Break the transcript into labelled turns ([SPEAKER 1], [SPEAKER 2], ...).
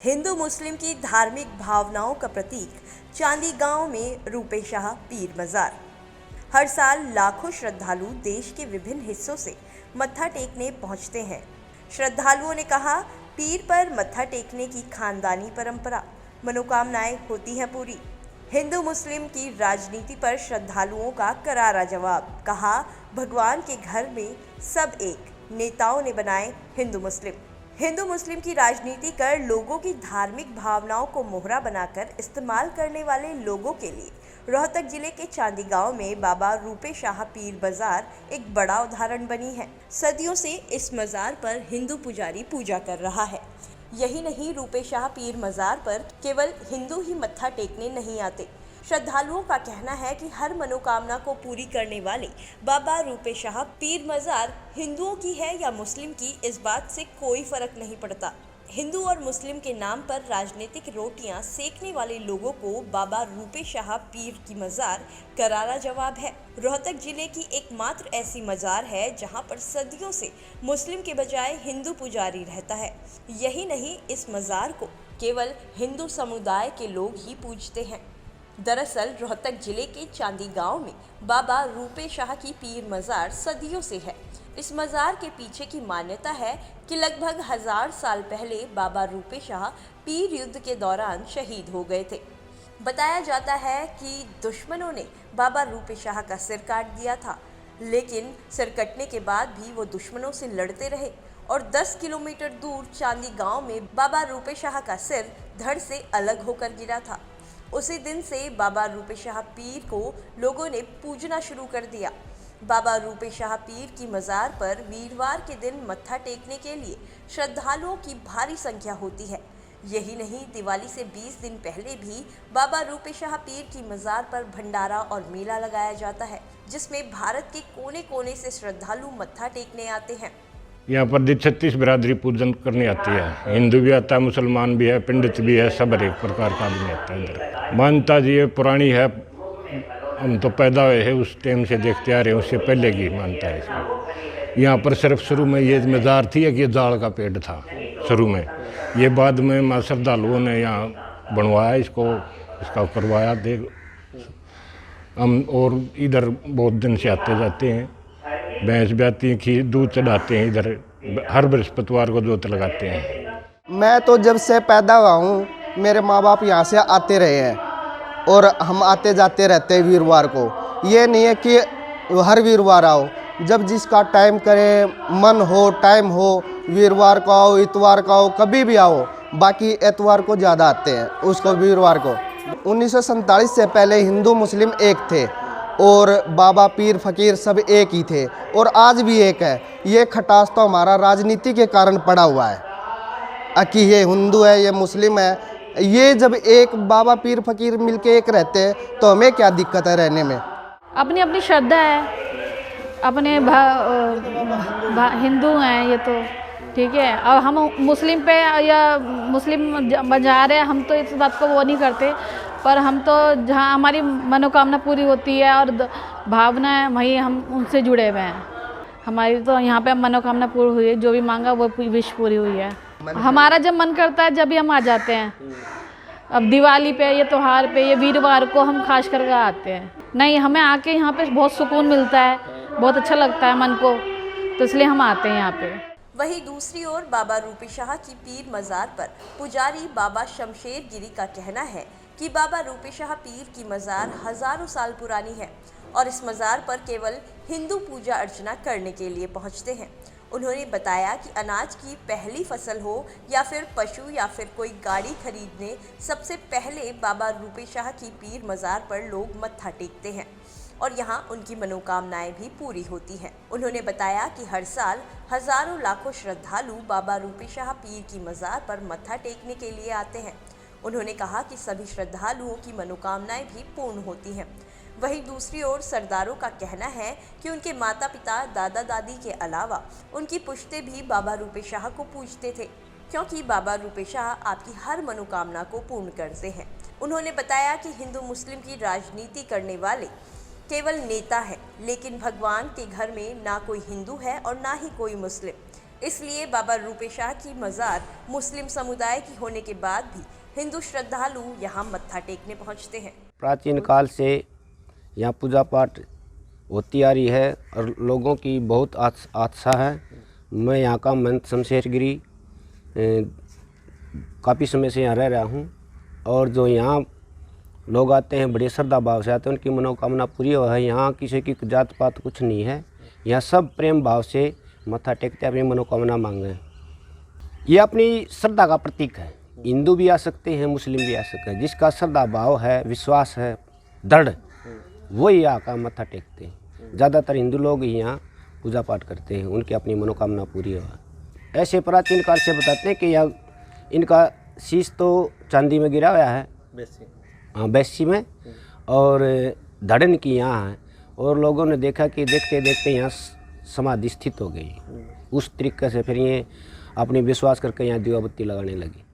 [SPEAKER 1] हिंदू मुस्लिम की धार्मिक भावनाओं का प्रतीक चांदी गांव में रूपे शाह पीर मजार। हर साल लाखों श्रद्धालु देश के विभिन्न हिस्सों से मत्था टेकने पहुंचते हैं। श्रद्धालुओं ने कहा, पीर पर मत्था टेकने की खानदानी परंपरा, मनोकामनाएं होती हैं पूरी। हिंदू मुस्लिम की राजनीति पर श्रद्धालुओं का करारा जवाब। कहा, भगवान के घर में सब एक, नेताओं ने बनाए हिंदू मुस्लिम। हिंदू मुस्लिम की राजनीति कर लोगों की धार्मिक भावनाओं को मोहरा बनाकर इस्तेमाल करने वाले लोगों के लिए रोहतक जिले के चांदी गांव में बाबा रूपे शाह पीर मजार एक बड़ा उदाहरण बनी है। सदियों से इस मजार पर हिंदू पुजारी पूजा कर रहा है। यही नहीं, रूपे शाह पीर मजार पर केवल हिंदू ही मत्था टेकने नहीं आते। श्रद्धालुओं का कहना है कि हर मनोकामना को पूरी करने वाले बाबा रूपे शाह पीर मजार हिंदुओं की है या मुस्लिम की, इस बात से कोई फर्क नहीं पड़ता। हिंदू और मुस्लिम के नाम पर राजनीतिक रोटियां सेकने वाले लोगों को बाबा रूपे शाह पीर की मजार करारा जवाब है। रोहतक जिले की एकमात्र ऐसी मजार है जहां पर सदियों से मुस्लिम के बजाय हिंदू पुजारी रहता है। यही नहीं, इस मजार को केवल हिंदू समुदाय के लोग ही पूजते हैं। दरअसल रोहतक जिले के चांदी गांव में बाबा रूपे शाह की पीर मजार सदियों से है। इस मजार के पीछे की मान्यता है कि लगभग 1000 साल पहले बाबा रूपे शाह पीर युद्ध के दौरान शहीद हो गए थे। बताया जाता है कि दुश्मनों ने बाबा रूपे शाह का सिर काट दिया था, लेकिन सिर कटने के बाद भी वो दुश्मनों से लड़ते रहे और 10 किलोमीटर दूर चांदी गांव में बाबा रूपे शाह का सिर धड़ से अलग होकर गिरा था। उसी दिन से बाबा रूपे शाह पीर को लोगों ने पूजना शुरू कर दिया। बाबा रूपे शाह पीर की मजार पर वीरवार के दिन मत्था टेकने के लिए श्रद्धालुओं की भारी संख्या होती है। यही नहीं, दिवाली से 20 दिन पहले भी बाबा रूपे शाह पीर की मजार पर भंडारा और मेला लगाया जाता है, जिसमें भारत के कोने कोने से श्रद्धालु मत्था टेकने आते हैं।
[SPEAKER 2] यहाँ पर 36 बिरादरी पूजन करने आती है। हिंदू भी आता है, मुसलमान भी है, पंडित भी है, सब हर एक प्रकार का आदमी आता है इधर। मान्यता जी ये पुरानी है, हम तो पैदा हुए हैं उस टाइम से देखते आ रहे हैं, उससे पहले की मान्यता है इसमें। यहाँ पर सिर्फ शुरू में ये मजार थी कि जाड़ का पेड़ था शुरू में, ये बाद में श्रद्धालुओं ने यहाँ बनवाया इसका करवाया देख हम। और इधर बहुत दिन से आते जाते हैं, भैंस ब्याती, खीर दूध चढ़ाते हैं, इधर हर बृहस्पतिवार को जोत लगाते हैं।
[SPEAKER 3] मैं तो जब से पैदा हुआ हूँ, मेरे माँ बाप यहाँ से आते रहे हैं और हम आते जाते रहते हैं वीरवार को। ये नहीं है कि हर वीरवार आओ, जब जिसका टाइम करे, मन हो, टाइम हो, वीरवार को आओ, इतवार को आओ, कभी भी आओ। बाकी एतवार को ज़्यादा आते हैं, उसको वीरवार को। 1947 से पहले हिंदू मुस्लिम एक थे और बाबा पीर फकीर सब एक ही थे और आज भी एक है। ये खटास तो हमारा राजनीति के कारण पड़ा हुआ है कि ये हिंदू है, ये मुस्लिम है। ये जब एक बाबा पीर फकीर मिलके एक रहते हैं तो हमें क्या दिक्कत है रहने में।
[SPEAKER 4] अपनी अपनी श्रद्धा है, अपने हिंदू हैं ये तो ठीक है। और हम मुस्लिम पे या मुस्लिम बजा रहे हैं, हम तो इस बात को वो नहीं करते, पर हम तो जहाँ हमारी मनोकामना पूरी होती है और भावना है वहीं हम उनसे जुड़े हुए हैं। हमारी तो यहाँ पे मनोकामना पूरी हुई है, जो भी मांगा वो विश पूरी हुई है। हमारा जब मन करता है जब भी हम आ जाते हैं। अब दिवाली पे, ये त्यौहार पे, ये वीरवार को हम खास करके आते हैं। नहीं, हमें आके यहाँ पे बहुत सुकून मिलता है, बहुत अच्छा लगता है मन को, तो इसलिए हम आते हैं यहाँ पे।
[SPEAKER 1] वहीं दूसरी ओर बाबा रूपे शाह की पीर मजार पर पुजारी बाबा शमशेर गिरी का कहना है कि बाबा रूपे शाह पीर की मजार हजारों साल पुरानी है और इस मजार पर केवल हिंदू पूजा अर्चना करने के लिए पहुंचते हैं। उन्होंने बताया कि अनाज की पहली फसल हो या फिर पशु या फिर कोई गाड़ी खरीदने, सबसे पहले बाबा रूपे शाह की पीर मजार पर लोग मत्था टेकते हैं और यहाँ उनकी मनोकामनाएं भी पूरी होती हैं। उन्होंने बताया कि हर साल हजारों लाखों श्रद्धालु बाबा रूपे शाह पीर की मजार पर मत्था टेकने के लिए आते हैं। उन्होंने कहा कि सभी श्रद्धालुओं की मनोकामनाएं भी पूर्ण होती हैं। वहीं दूसरी ओर सरदारों का कहना है कि उनके माता पिता, दादा दादी के अलावा उनकी पुश्ते भी बाबा रूपे शाह को पूजते थे, क्योंकि बाबा रूपे शाह आपकी हर मनोकामना को पूर्ण करते हैं। उन्होंने बताया कि हिंदू मुस्लिम की राजनीति करने वाले केवल नेता है, लेकिन भगवान के घर में ना कोई हिंदू है और ना ही कोई मुस्लिम। इसलिए बाबा रूपे शाह की मज़ार मुस्लिम समुदाय की होने के बाद भी हिंदू श्रद्धालु यहाँ मत्था टेकने पहुँचते हैं।
[SPEAKER 5] प्राचीन काल से यहाँ पूजा पाठ होती आ रही है और लोगों की बहुत आस्था है। मैं यहाँ का महंत शमशेर गिरी काफ़ी समय से यहाँ रह रहा हूँ और जो यहाँ लोग आते हैं बड़े श्रद्धा भाव से आते हैं, उनकी मनोकामना पूरी हो है। यहाँ किसी की जात पात कुछ नहीं है, यहाँ सब प्रेम भाव से मत्था टेकते अपनी मनोकामना मांगे। ये अपनी श्रद्धा का प्रतीक है। हिंदू भी आ सकते हैं, मुस्लिम भी आ सकते हैं। जिसका श्रद्धा भाव है, विश्वास है दृढ़, वही यहाँ का मत्था टेकते हैं। ज़्यादातर हिंदू लोग ही यहाँ पूजा पाठ करते हैं, उनकी अपनी मनोकामना पूरी हो। ऐसे प्राचीन काल से बताते हैं कि यह इनका शीश तो चांदी में गिरा हुआ है, हाँ बैसी में, और धड़न की यहाँ है। और लोगों ने देखा कि देखते देखते यहाँ समाधि स्थित हो गई। उस तरीके से फिर ये अपनी विश्वास करके यहाँ दीवा बत्ती लगाने लगी।